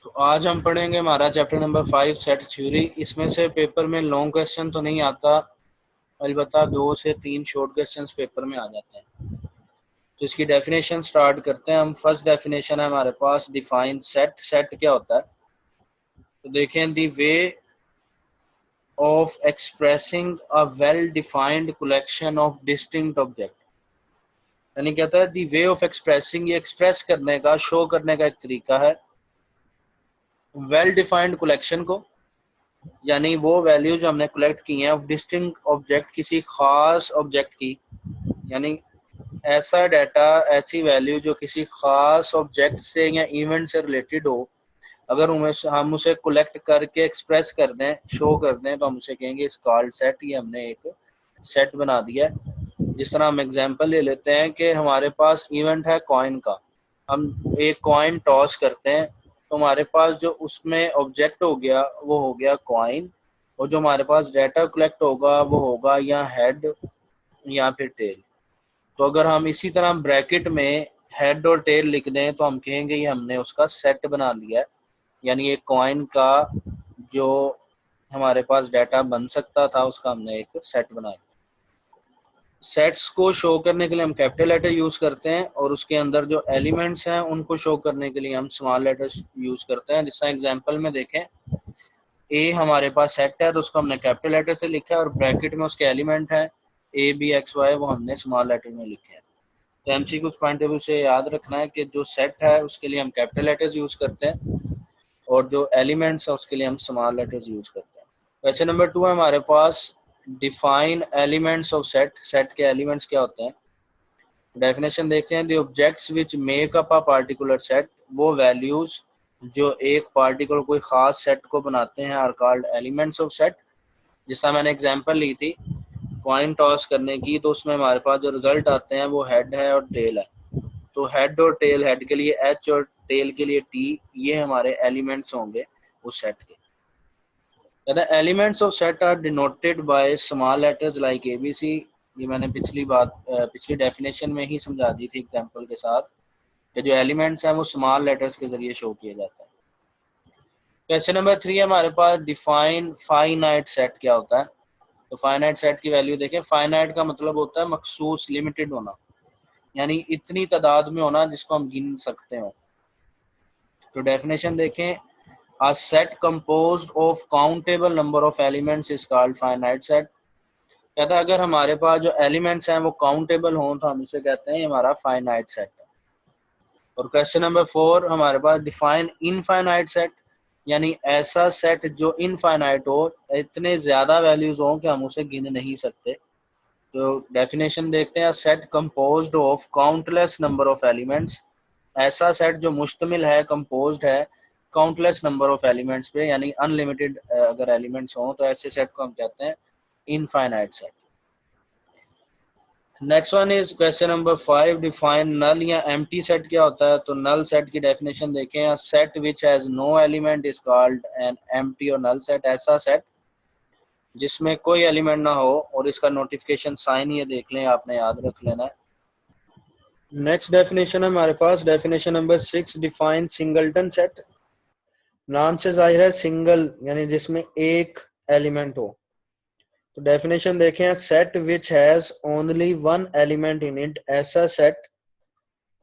तो आज हम पढ़ेंगे हमारा चैप्टर नंबर 5 सेट थ्योरी। इसमें से पेपर में लॉन्ग क्वेश्चन तो नहीं आता, अलबत्ता 2 से 3 शॉर्ट क्वेश्चंस पेपर में आ जाते हैं। तो इसकी डेफिनेशन स्टार्ट करते हैं हम। फर्स्ट डेफिनेशन है हमारे पास डिफाइन सेट। सेट क्या होता है? तो देखें, the way of expressing a well defined collection of distinct object, यानी कहता है दी वे ऑफ एक्सप्रेसिंग, ये एक्सप्रेस करने का, शो करने का एक तरीका है वेल डिफाइंड कलेक्शन को, यानी वो वैल्यू जो हमने कलेक्ट की हैं ऑफ डिस्टिंक्ट ऑब्जेक्ट, किसी खास ऑब्जेक्ट की, यानी ऐसा डाटा, ऐसी वैल्यू जो किसी खास ऑब्जेक्ट से या इवेंट से रिलेटेड हो, अगर हम उसे कलेक्ट करके एक्सप्रेस कर दें, शो कर दें, तो हम उसे कहेंगे इस कॉल्ड सेट। ये हमने एक सेट बना दिया है। जिस तरह हम एग्जांपल ले लेते हैं कि हमारे पास इवेंट है कॉइन का, हम एक कॉइन टॉस करते हैं, तो हमारे पास जो उसमें ऑब्जेक्ट हो गया वो हो गया कॉइन, और जो हमारे पास डाटा कलेक्ट होगा वो होगा या हेड या फिर टेल। तो अगर हम इसी तरह ब्रैकेट में हेड और टेल लिख दें तो हम कहेंगे ये हमने उसका सेट बना लिया है, यानी एक कॉइन का जो हमारे पास डाटा बन सकता था उसका हमने एक सेट बनाया। सेट्स को शो करने के लिए हम कैपिटल लेटर यूज करते हैं, और उसके अंदर जो एलिमेंट्स हैं उनको शो करने के लिए हम स्मॉल लेटर्स यूज करते हैं। जिस एग्जांपल में देखें, ए हमारे पास सेट है तो उसको हमने कैपिटल लेटर से लिखा है, और ब्रैकेट में उसके एलिमेंट है ए बी एक्स वाई, वो हमने स्मॉल लेटर में लिखे हैं। तो एमसीक्यू पॉइंट ऑफ व्यू से याद रखना है कि जो सेट है उसके लिए हम कैपिटल लेटर्स यूज करते हैं, और जो एलिमेंट्स है उसके लिए हम स्मॉल लेटर्स यूज करते हैं। क्वेश्चन नंबर 2 है हमारे पास define elements of set. Set के एलिमेंट्स क्या होते हैं? डेफिनेशन देखते हैं, the objects which make up a particular set, वो वैल्यूज जो एक पार्टिकुलर कोई खास सेट को बनाते हैं, are called elements of set. जिसका मैंने एग्जांपल ली थी कॉइन टॉस करने की, तो उसमें हमारे पास जो रिजल्ट आते हैं वो हेड है और टेल है। तो हेड और टेल, हेड के लिए एच और टेल के लिए टी, ये हमारे एलिमेंट्स होंगे उस सेट के। The elements of set are denoted by small letters like ABC। ये मैंने पिछली डेफिनेशन में ही समझा दी थी एग्जांपल के साथ कि जो एलिमेंट्स हैं वो स्मॉल लेटर्स के जरिए शो किए जाते हैं। क्वेश्चन नंबर 3 है हमारे पास डिफाइन फाइनाइट सेट। क्या होता है? तो फाइनाइट सेट की वैल्यू देखें। फाइनाइट का मतलब होता है मखसूस, लिमिटेड होना, यानी इतनी तादाद में होना जिसको हम गिन सकते हो। तो डेफिनेशन देखें, a set composed of countable number of elements is called finite set। कहता है अगर हमारे पास जो एलिमेंट्स हैं वो काउंटेबल हों तो हम इसे कहते हैं हमारा फाइनाइट सेट है। और क्वेश्चन नंबर 4 हमारे पास डिफाइन इनफाइनाइट सेट, यानी ऐसा सेट जो इनफाइनाइट हो, इतने ज़्यादा वैल्यूज हों कि हम उसे गिन नहीं सकते। तो डेफिनेशन देखते हैं, set composed of countless number of elements, ऐसा सेट जो मुश्तमिल है, कंपोज्ड है काउंटलेस नंबर ऑफ एलिमेंट्स पे, यानी अनलिमिटेड अगर एलिमेंट्स हों तो ऐसे सेट को हम कहते हैं infinite set. Next one is question number 5, define null या एम्प्टी सेट। क्या होता है? तो नल सेट की डेफिनेशन देखें, set which has no element is called an empty और नल सेट। ऐसा सेट जिसमें कोई एलिमेंट ना हो, और इसका नोटिफिकेशन साइन ये देख लें, आपने याद रख लेना है। नेक्स्ट डेफिनेशन है हमारे पास definition number 6, define singleton set. नाम से जाहिर है सिंगल, यानी जिसमें एक एलिमेंट हो। तो डेफिनेशन देखें, set which has only one element in it, ऐसा सेट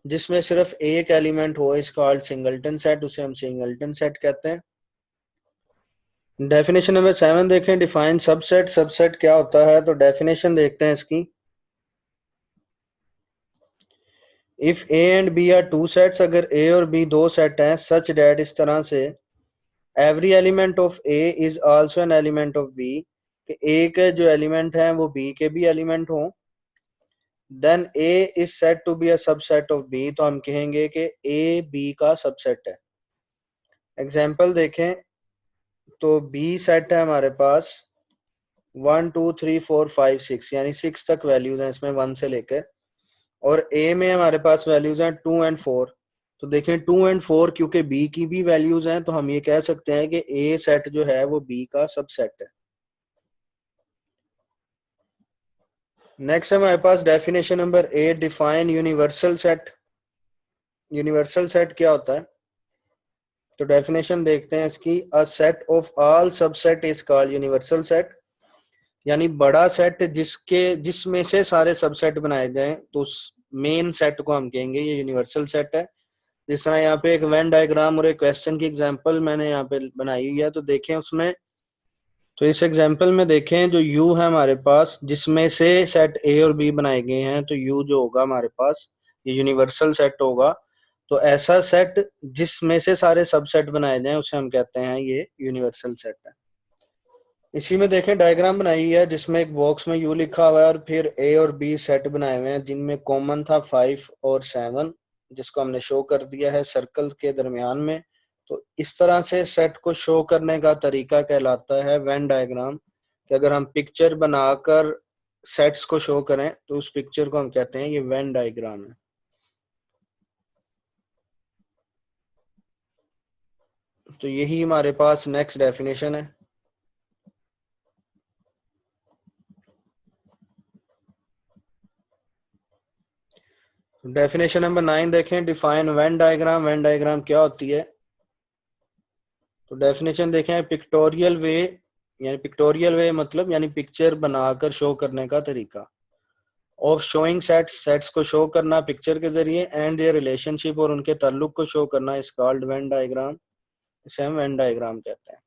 जिसमें सिर्फ एक एलिमेंट हो इज कॉल्ड सिंगलटन सेट, उसे हम सिंगलटन सेट कहते हैं। डेफिनेशन नंबर 7 देखें, डिफाइन सबसेट। सबसेट क्या होता है? तो डेफिनेशन देखते हैं इसकी, if A and B are two sets, अगर ए और बी दो सेट हैं, सच डैट, इस तरह से, every element of A is also an element of B, कि ए के जो एलिमेंट हैं वो बी के भी एलिमेंट हों, then A is set to be a subset of B, तो हम कहेंगे कि ए बी का सबसेट है। एग्जाम्पल देखें, तो बी सेट है हमारे पास 1 2 3 4 5 6, यानी 6 तक वैल्यूज हैं इसमें 1 से लेकर, और ए में हमारे पास वैल्यूज हैं 2 एंड 4। तो देखें 2 एंड 4 क्योंकि बी की भी वैल्यूज हैं, तो हम ये कह सकते हैं कि ए सेट जो है वो बी का सबसेट है। नेक्स्ट है हमारे पास definition number 8, define universal set. Universal set क्या होता है? तो डेफिनेशन देखते हैं इसकी, a set of all subset is called universal set, यानी बड़ा सेट जिसमें से सारे सबसेट बनाए जाएं तो उस मेन सेट को हम कहेंगे ये यूनिवर्सल सेट है। जिस तरह यहाँ पे एक वेन डायग्राम और एक क्वेश्चन की एग्जांपल मैंने यहाँ पे बनाई हुई है, तो देखें उसमें, तो इस एग्जांपल में देखें जो यू है हमारे पास जिसमें से सेट ए और बी बनाए गए हैं, तो यू जो होगा हमारे पास ये यूनिवर्सल सेट होगा। तो ऐसा सेट जिसमें से सारे सबसेट बनाए जाएं उसे हम कहते हैं ये यूनिवर्सल सेट है। इसी में देखें डायग्राम बनाई हुई है जिसमें एक बॉक्स में यू लिखा हुआ है और फिर ए और बी सेट बनाए हुए हैं जिनमें कॉमन था 5 और 7, जिसको हमने शो कर दिया है सर्कल के दरमियान में। तो इस तरह से सेट को शो करने का तरीका कहलाता है वेन डायग्राम, कि अगर हम पिक्चर बनाकर सेट्स को शो करें तो उस पिक्चर को हम कहते हैं ये वेन डायग्राम है। तो यही हमारे पास नेक्स्ट डेफिनेशन है। डेफिनेशन नंबर 9 देखें, define Venn diagram. Venn diagram क्या होती है? तो डेफिनेशन देखें, पिक्टोरियल वे, यानी पिक्टोरियल वे मतलब यानी पिक्चर बनाकर शो करने का तरीका, ऑफ शोइंग सेट्स, सेट्स को शो करना पिक्चर के जरिए, एंड देयर रिलेशनशिप और उनके ताल्लुक को शो करना इस कॉल्ड वेन डायग्राम, इसे हम वेन डायग्राम कहते हैं।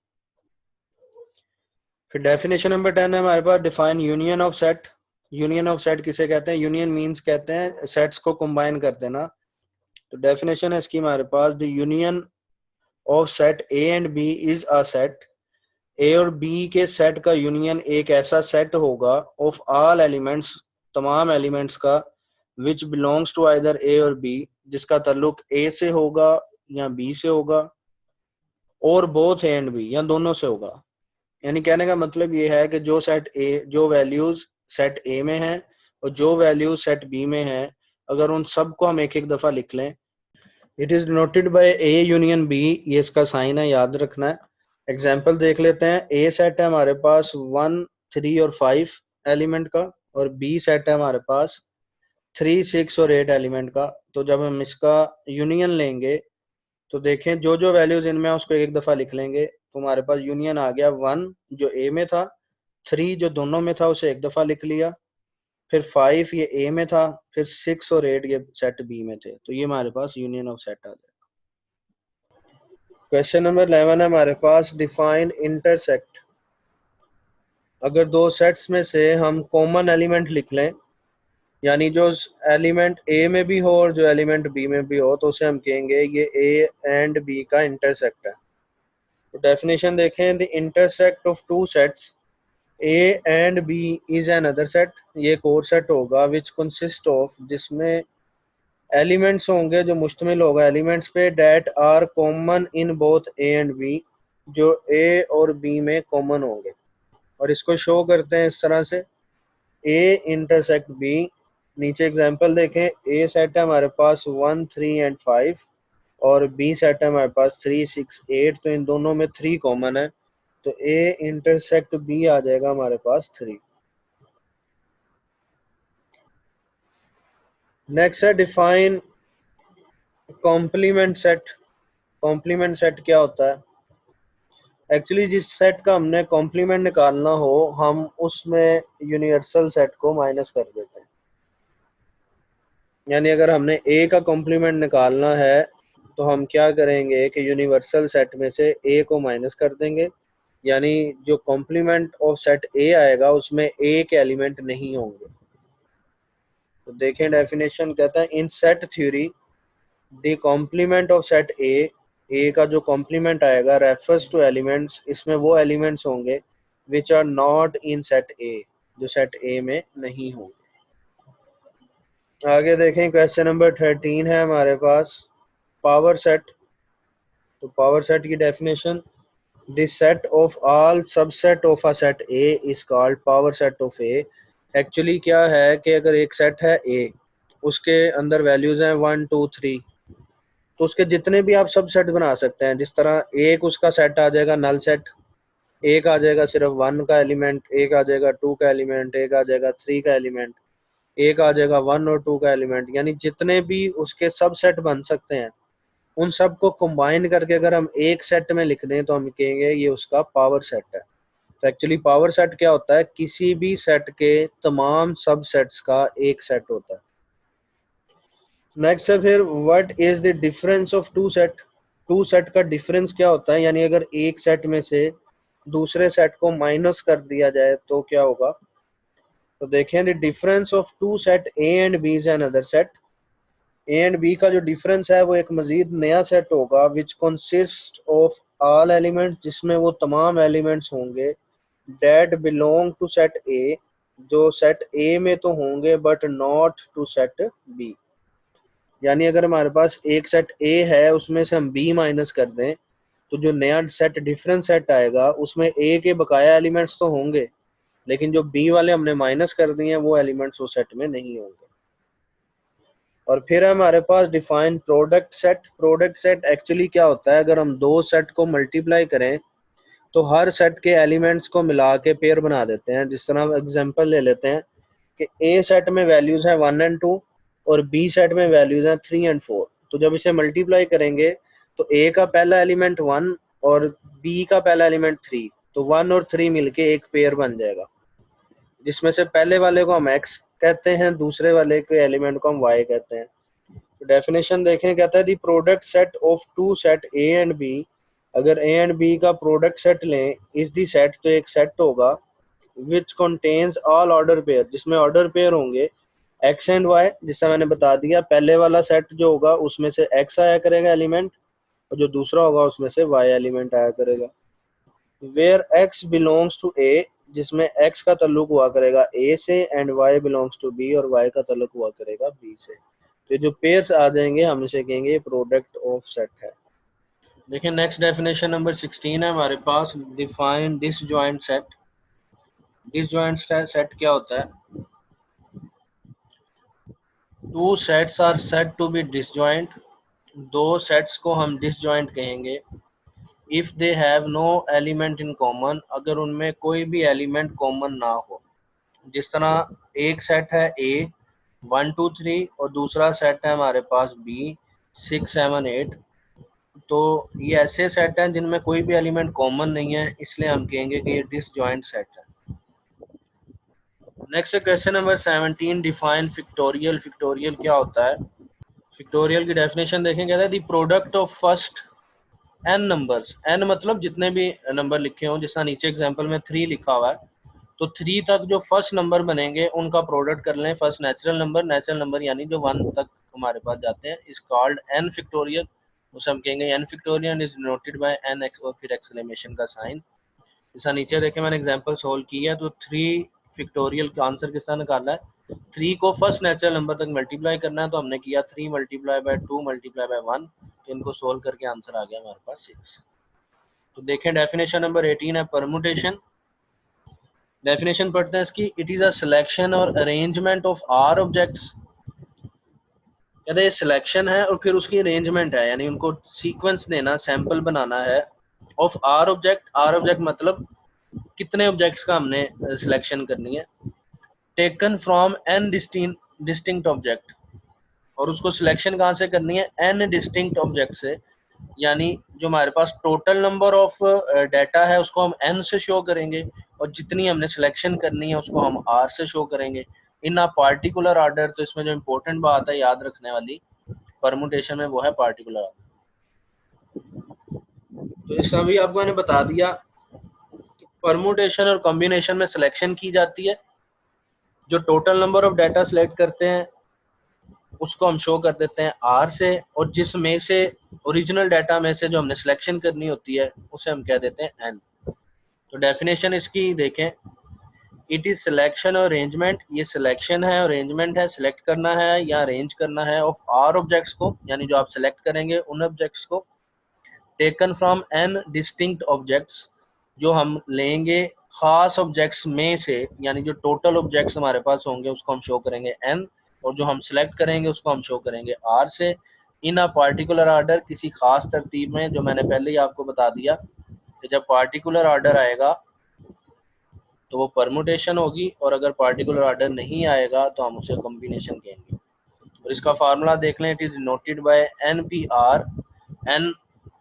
फिर डेफिनेशन नंबर 10 है हमारे पास, define union of set. Union of set किसे कहते हैं? यूनियन मीन्स कहते हैं सेट्स को कंबाइन कर देना। तो डेफिनेशन है इसकी हमारे पास, the union of set A and B is a set, A और बी के सेट का यूनियन एक ऐसा सेट होगा, ऑफ ऑल एलिमेंट्स, तमाम एलिमेंट्स का, विच बिलोंग्स टू आइदर ए और बी, जिसका ताल्लुक ए से होगा या बी से होगा, और बोथ ए एंड बी, या दोनों से होगा। यानी कहने का मतलब ये है कि जो सेट ए, जो वैल्यूज सेट ए में है और जो वैल्यूज सेट बी में है, अगर उन सब को हम एक एक दफा लिख लें, it is denoted by A union B, ये इसका साइन है, याद रखना है। एग्जाम्पल देख लेते हैं, ए सेट है हमारे पास 1, 3 और 5 एलिमेंट का, और बी सेट है हमारे पास 3, 6 और 8 एलिमेंट का। तो जब हम इसका यूनियन लेंगे तो देखें जो जो वैल्यूज इनमें है उसको एक दफ़ा लिख लेंगे, तो हमारे पास यूनियन आ गया 1 जो ए में था, 3 जो दोनों में था उसे एक दफ़ा लिख लिया, फिर 5 ये ए में था, फिर 6 और 8 ये सेट बी में थे। तो ये हमारे पास यूनियन ऑफ सेट आ गया। क्वेश्चन नंबर 11 है हमारे पास, डिफाइन इंटरसेक्ट। अगर दो सेट्स में से हम कॉमन एलिमेंट लिख लें, यानी जो एलिमेंट ए में भी हो और जो एलिमेंट बी में भी हो, तो उसे हम कहेंगे ये ए एंड बी का इंटरसेक्ट है। तो डेफिनेशन देखें, the intersect of two sets A and B is another set, ये एक और सेट होगा, विच कंसिस्ट ऑफ, जिसमें एलिमेंट्स होंगे जो मुश्तमिल होगा एलिमेंट्स पे, that are common in both A and B, जो ए और बी में कॉमन होंगे। और इसको शो करते हैं इस तरह से, ए इंटरसेक्ट बी। नीचे एग्जांपल देखें, ए सेट है हमारे पास 1, 3 एंड 5, और बी सेट है हमारे पास 3, 6, 8, तो इन दोनों में 3 कॉमन है, तो ए इंटरसेक्ट बी आ जाएगा हमारे पास 3। नेक्स्ट है define complement set. Complement set क्या होता है? एक्चुअली जिस सेट का हमने कॉम्प्लीमेंट निकालना हो, हम उसमें यूनिवर्सल सेट को माइनस कर देते हैं। यानी अगर हमने ए का कॉम्प्लीमेंट निकालना है तो हम क्या करेंगे कि यूनिवर्सल सेट में से ए को माइनस कर देंगे, यानी जो कॉम्प्लीमेंट ऑफ सेट ए आएगा उसमें ए के एलिमेंट नहीं होंगे। तो देखें डेफिनेशन कहता है, in set theory the complement of set A का जो कॉम्प्लीमेंट आएगा रेफर्स टू एलिमेंट्स, इसमें वो एलिमेंट्स होंगे which are not in set A, जो सेट ए में नहीं होंगे। आगे देखें, क्वेश्चन नंबर 13 है हमारे पास, पावर सेट। तो पावर सेट की definition, the set of all subset of a set A is called power set of A. Actually क्या है कि अगर एक सेट है ए, उसके अंदर वैल्यूज हैं 1, 2, 3, तो उसके जितने भी आप सब सेट बना सकते हैं, जिस तरह एक उसका सेट आ जाएगा नल सेट, एक आ जाएगा सिर्फ 1 का एलिमेंट, एक आ जाएगा 2 का एलिमेंट, एक आ जाएगा 3 का एलिमेंट, एक आ जाएगा 1 और 2 का एलिमेंट, यानी जितने भी उसके सब सेट बन सकते हैं उन सब को कंबाइन करके अगर हम एक सेट में लिख दें तो हम कहेंगे ये उसका पावर सेट है। तो एक्चुअली पावर सेट क्या होता है, किसी भी सेट के तमाम सब सेट्स का एक सेट होता है। नेक्स्ट है फिर what is the difference of two set. Two set का डिफरेंस क्या होता है, यानी अगर एक सेट में से दूसरे सेट को माइनस कर दिया जाए तो क्या होगा। तो देखें the difference of two set A and B is another set. A and B का जो डिफरेंस है वो एक मजीद नया सेट होगा which consist of all elements, जिसमें वो तमाम एलिमेंट्स होंगे that belong to set A, जो सेट ए में तो होंगे but not to set B. यानी अगर हमारे पास एक सेट ए है उसमें से हम बी माइनस कर दें तो जो नया सेट डिफरेंट सेट आएगा उसमें ए के बकाया एलिमेंट्स तो होंगे, लेकिन जो बी वाले हमने माइनस कर दिए हैं वो एलिमेंट्स उस सेट में नहीं होंगे। और फिर है हमारे पास define product set. Product set actually क्या होता है, अगर हम दो सेट को मल्टीप्लाई करें तो हर सेट के एलिमेंट्स को मिला के पेयर बना देते हैं। जिस तरह हम एग्जांपल ले लेते हैं कि ए सेट में वैल्यूज हैं 1 एंड 2 और बी सेट में वैल्यूज हैं 3 एंड 4। तो जब इसे मल्टीप्लाई करेंगे तो ए का पहला एलिमेंट 1 और बी का पहला एलिमेंट 3, तो 1 और 3 मिलके एक पेयर बन जाएगा, जिसमें से पहले वाले को हम एक्स कहते हैं, दूसरे वाले के एलिमेंट को हम वाई कहते हैं। तो डेफिनेशन देखें, कहता है the product set of two set A and B. अगर ए एंड बी का प्रोडक्ट सेट लें इज दी सेट, तो एक सेट होगा which contains all order pair, जिसमें ऑर्डर पेयर होंगे एक्स एंड वाई। जिससे मैंने बता दिया पहले वाला सेट जो होगा उसमें से एक्स आया करेगा एलिमेंट और जो दूसरा होगा उसमें से वाई एलिमेंट आया करेगा। Where X belongs to A, जिसमें एक्स का ताल्लुक हुआ करेगा ए से, and Y belongs to B, और वाई का ताल्लुक हुआ करेगा बी से। तो जो पेयर्स आ जाएंगे हम इसे कहेंगे प्रोडक्ट ऑफ सेट है। देखिए नेक्स्ट डेफिनेशन नंबर 16 है हमारे पास, define disjoint set. Disjoint set क्या होता है, two sets are set to be disjoint. दो सेट्स को हम डिसजॉइंट कहेंगे if they have no element in common, अगर उनमें कोई भी एलिमेंट कॉमन ना हो। जिस तरह एक सेट है ए 1 2 3 और दूसरा सेट है हमारे पास बी 6 7 8, तो ये ऐसे सेट हैं जिनमें कोई भी एलिमेंट कॉमन नहीं है, इसलिए हम कहेंगे कि ये डिसजॉइंट सेट है। Next question number 17, define factorial. Factorial क्या होता है, फिक्टोरियल की डेफिनेशन देखें, कहता है the product of first n numbers. N मतलब जितने भी नंबर लिखे हों, जिस तरह नीचे एग्जांपल में 3 लिखा हुआ है, तो 3 तक जो फर्स्ट नंबर बनेंगे उनका प्रोडक्ट कर लें। फर्स्ट नेचुरल नंबर यानी जो 1 तक हमारे पास जाते हैं इज कॉल्ड एन फिक्टोरियल। उसे हम कहेंगे n factorial is denoted by n x और फिर एक्सक्लेमेशन का साइन। जैसा नीचे देखें मैंने एग्जांपल सोल्व किया है, तो 3 फिक्टोरियल का आंसर किसका निकाला है, 3 को फर्स्ट नेचुरल नंबर तक मल्टीप्लाई करना है, तो हमने किया 3 मल्टीप्लाई बाय 2 मल्टीप्लाई बाय 1, तो इनको सोल्व करके आंसर आ गया हमारे पास 6। तो देखें डेफिनेशन नंबर 18 है परमुटेशन। डेफिनेशन पढ़ते हैं इसकी, इट इज अ सिलेक्शन और अरेंजमेंट ऑफ आर ऑब्जेक्ट्स। कहते हैं सिलेक्शन है और फिर उसकी अरेंजमेंट है, यानी उनको सीक्वेंस देना, सैंपल बनाना है of r object. R object मतलब कितने ऑब्जेक्ट्स का हमने सिलेक्शन करनी है, taken from n distinct object, और उसको सिलेक्शन कहाँ से करनी है, एन डिस्टिंक्ट ऑब्जेक्ट से। यानी जो हमारे पास टोटल नंबर ऑफ डाटा है उसको हम एन से शो करेंगे और जितनी हमने सिलेक्शन करनी है उसको हम आर से शो करेंगे इन अ पार्टिकुलर ऑर्डर। तो इसमें जो इम्पोर्टेंट बात है याद रखने वाली परमुटेशन में वो है पार्टिकुलर ऑर्डर। तो इसका भी आपको मैंने बता दिया, परमुटेशन और कॉम्बिनेशन में सिलेक्शन की जाती है, जो total number of data select करते हैं उसको हम शो कर देते हैं आर से, और जिसमें से ओरिजिनल डाटा में से जो हमने सिलेक्शन करनी होती है उसे हम कह देते हैं एन। तो डेफिनेशन इसकी देखें, इट इज सिलेक्शन और अरेंजमेंट, ये सिलेक्शन है और अरेंजमेंट है, सिलेक्ट करना है या अरेंज करना है ऑफ आर ऑब्जेक्ट्स को, यानी जो आप सिलेक्ट करेंगे उन ऑब्जेक्ट्स को, taken from n distinct objects, जो हम लेंगे खास ऑब्जेक्ट्स में से, यानी जो टोटल ऑब्जेक्ट्स हमारे पास होंगे उसको हम शो करेंगे एन, और जो हम सिलेक्ट करेंगे उसको हम शो करेंगे आर से, इन अ पार्टिकुलर ऑर्डर, किसी खास तरतीब में, जो मैंने पहले ही आपको बता दिया कि जब पार्टिकुलर ऑर्डर आएगा तो वो परमुटेशन होगी, और अगर पार्टिकुलर ऑर्डर नहीं आएगा तो हम उसे कॉम्बिनेशन कहेंगे। और इसका फार्मूला देख लें, it is noted by n P r, n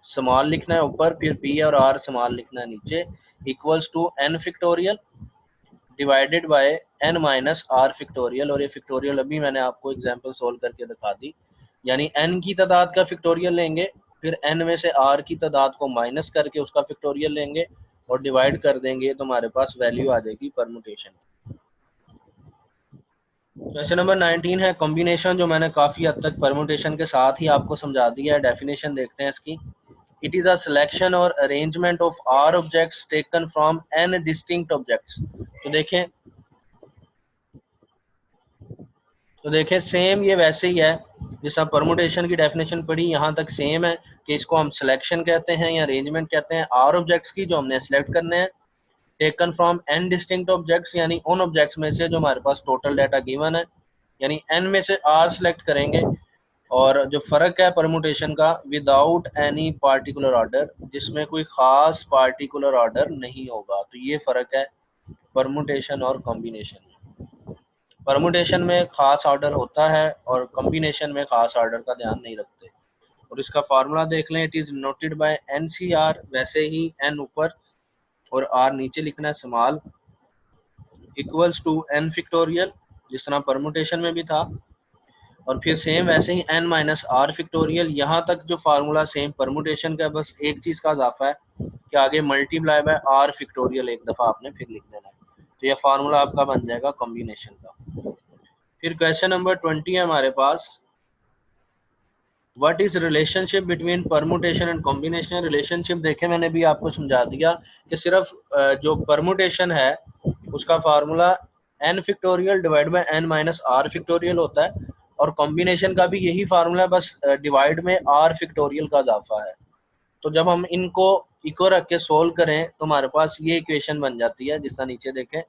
small लिखना है ऊपर, फिर p और r स्मॉल लिखना है नीचे, equals to n factorial divided by n minus r factorial. और ये फैक्टोरियल अभी मैंने आपको एग्जांपल सोल्व करके दिखा दी। यानी n की तादाद का फैक्टोरियल लेंगे, फिर n में से r की तादाद को माइनस करके उसका फैक्टोरियल लेंगे और डिवाइड कर देंगे, तो हमारे पास वैल्यू आ जाएगी परमुटेशन। क्वेश्चन नंबर 19 है कॉम्बिनेशन, जो मैंने काफ़ी हद तक परमुटेशन के साथ ही आपको समझा दिया है। डेफिनेशन देखते हैं इसकी। इट इज़ अ सिलेक्शन और arrangement of r objects taken from n distinct objects. तो देखें सेम ये वैसे ही है जिस आप परमुटेशन की डेफिनेशन पढ़ी, यहाँ तक सेम है कि इसको हम सिलेक्शन कहते हैं या अरेंजमेंट कहते हैं आर ऑब्जेक्ट्स की, जो हमने सिलेक्ट करने हैं taken from n distinct objects, यानी उन ऑब्जेक्ट्स में से जो हमारे पास टोटल डाटा गिवन है, यानी एन में से आर सेलेक्ट करेंगे। और जो फ़र्क है परमुटेशन का, विदाउट एनी पार्टिकुलर ऑर्डर, जिसमें कोई ख़ास पार्टिकुलर ऑर्डर नहीं होगा। तो ये फ़र्क है परमुटेशन और कॉम्बिनेशन में। परमुटेशन में ख़ास ऑर्डर होता है और कॉम्बिनेशन में ख़ास ऑर्डर का ध्यान नहीं रखते। और इसका फार्मूला देख लें, it is noted by n C r, वैसे ही एन ऊपर और आर नीचे लिखना है small, equals to n factorial, जिस तरह परमुटेशन में भी था। और फिर सेम वैसे ही n माइनस आर फैक्टोरियल। यहाँ तक जो फार्मूला सेम परमुटेशन का, बस एक चीज़ का इजाफा है कि आगे मल्टीप्लाई बाय आर फैक्टोरियल एक दफ़ा आपने फिर लिख देना है। तो यह फार्मूला आपका बन जाएगा कॉम्बिनेशन का। फिर क्वेश्चन नंबर 20 है हमारे पास, what is relationship between permutation and combination. Relationship देखें मैंने भी आपको समझा दिया कि सिर्फ जो परमुटेशन है उसका formula n factorial divide by n minus r factorial होता है, और कॉम्बिनेशन का भी यही फार्मूला, बस डिवाइड में r फैक्टोरियल का इजाफा है। तो जब हम इनको इक्वल रख के सोल्व करें तो हमारे पास ये इक्वेशन बन जाती है, जिसका नीचे देखें,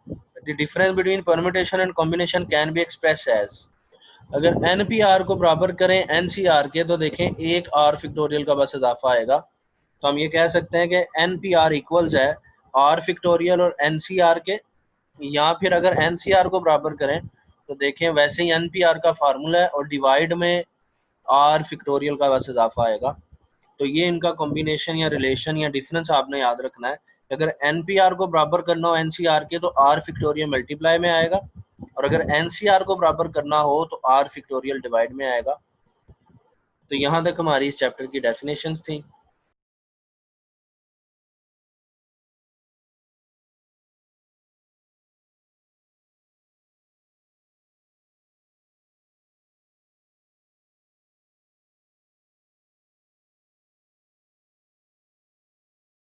the difference between permutation and combination can be express as. अगर एन पी आर को बराबर करें एन सी आर के, तो देखें एक आर फैक्टोरियल का बस इजाफा आएगा। तो हम ये कह सकते हैं कि एन पी आर इक्वल्स है आर फैक्टोरियल और एन सी आर के, या फिर अगर एन सी आर को बराबर करें तो देखें वैसे ही एन पी आर का फार्मूला है और डिवाइड में आर फैक्टोरियल का बस इजाफा आएगा। तो ये इनका कॉम्बिनेशन या रिलेशन या डिफरेंस आपने याद रखना है। अगर एन पी आर को बराबर करना हो एन सी आर के, तो आर फैक्टोरियल मल्टीप्लाई में आएगा, और अगर एन सी आर को बराबर करना हो तो आर फैक्टोरियल डिवाइड में आएगा। तो यहाँ तक हमारी इस चैप्टर की डेफिनेशंस थी।